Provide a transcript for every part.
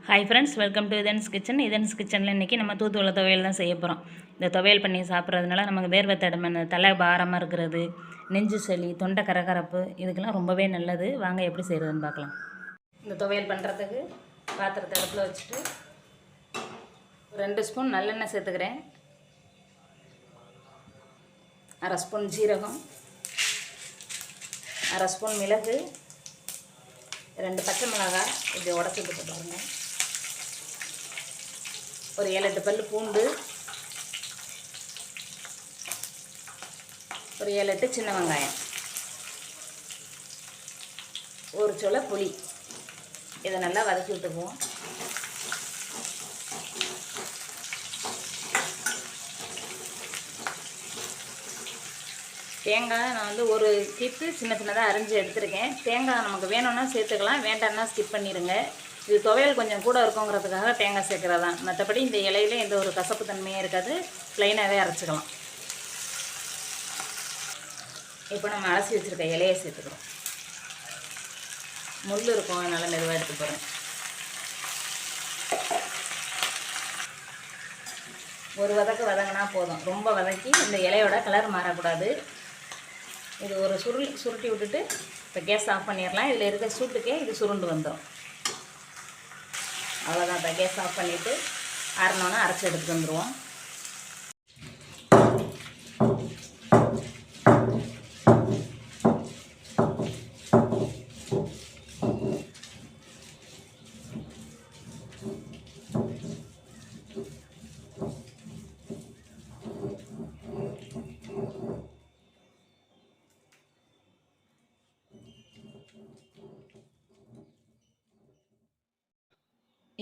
Hi friends, welcome to Idhan's kitchen. Idhan's கிச்சனில் இன்றைக்கி நம்ம தூதுவளை துவையல் தான் செய்ய போகிறோம். இந்த துவையல் பண்ணி சாப்பிட்றதுனால நமக்கு வேர்வை தடமன், தலை பாரமாக இருக்கிறது, நெஞ்சு சளி, தொண்டை கரகரப்பு இதுக்கெல்லாம் ரொம்பவே நல்லது. வாங்க எப்படி செய்கிறதுன்னு பார்க்கலாம். இந்த துவையல் பண்ணுறதுக்கு பாத்திரத்தை அடுப்பில் வச்சுட்டு 2 ஸ்பூன் நல்லெண்ணெய் சேர்த்துக்கிறேன். 1/2 ஸ்பூன் ஜீரகம், 1/2 ஸ்பூன் மிளகு, 2 பச்சை மிளகாய் இப்படி உடச்சி விட்டு பாருங்கள், ஒரு 7-8 பல் பூண்டு, ஒரு 7-8 சின்ன வெங்காயம், ஒரு சொலை புளி. இதை நல்லா வதக்கி விட்டுக்குவோம். தேங்காய் நான் வந்து ஒரு கீத்து சின்ன சின்னதாக அரிஞ்சு எடுத்துருக்கேன். தேங்காய் நமக்கு வேணும்னா சேர்த்துக்கலாம், வேண்டாம்னா ஸ்கிப் பண்ணிடுங்க. இது துவையல் கொஞ்சம் கூட இருக்குங்கிறதுக்காக தேங்காய் சேர்க்குறது தான். மற்றபடி இந்த இலையில எந்த ஒரு கசப்பு தன்மையும் இருக்காது, ப்ளைனாகவே அரைச்சிக்கலாம். இப்போ நம்ம அலசி வச்சுருக்க இலையை சேர்த்துக்கிறோம். முள் இருக்கும், அதனால் மெதுவாக எடுத்து போகிறேன். ஒரு வதங்கினா போதும், ரொம்ப வதக்கி இந்த இலையோட கலர் மாறக்கூடாது. இது ஒரு சுருட்டி விட்டுட்டு இப்போ கேஸ் ஆஃப் பண்ணிடலாம். இதில் இருக்க சூட்டுக்கே இது சுருண்டு வந்துடும். அவ்வளோதான். இப்போ கேஸ் ஆஃப் பண்ணிவிட்டு அரைனோன்னா அரைச்சி எடுத்துகிட்டு வந்துடுவோம்.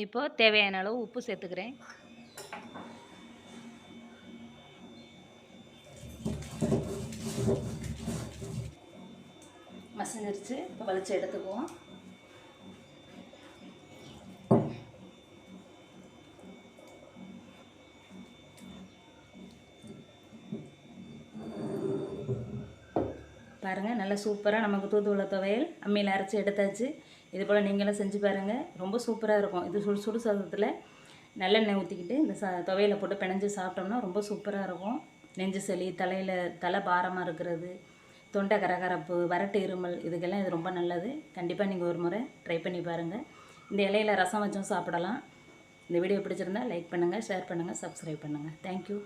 இப்போது தேவையான அளவு உப்பு சேர்த்துக்கிறேன். மசிஞ்சிருச்சு. இப்போ வலிச்சு எடுத்துக்குவோம். பாருங்கள், நல்லா சூப்பராக நமக்கு தூதுவளை துவையல் அம்மியில் அரைச்சி எடுத்தாச்சு. இது போல் நீங்களும் செஞ்சு பாருங்கள், ரொம்ப சூப்பராக இருக்கும். இது சுடு சாதத்தில் நல்லெண்ணெய் ஊற்றிக்கிட்டு இந்த துவையலை போட்டு பிணைஞ்சு சாப்பிட்டோம்னா ரொம்ப சூப்பராக இருக்கும். நெஞ்சு சளி, தலை பாரமாக இருக்கிறது, தொண்டை கரகரப்பு, வறட்டு இருமல் இதுக்கெல்லாம் இது ரொம்ப நல்லது. கண்டிப்பாக நீங்கள் ஒரு முறை ட்ரை பண்ணி பாருங்கள். இந்த இலையில் ரசம் வச்சும் சாப்பிடலாம். இந்த வீடியோ பிடிச்சிருந்தால் லைக் பண்ணுங்கள், ஷேர் பண்ணுங்கள், சப்ஸ்கிரைப் பண்ணுங்கள். தேங்க்யூ.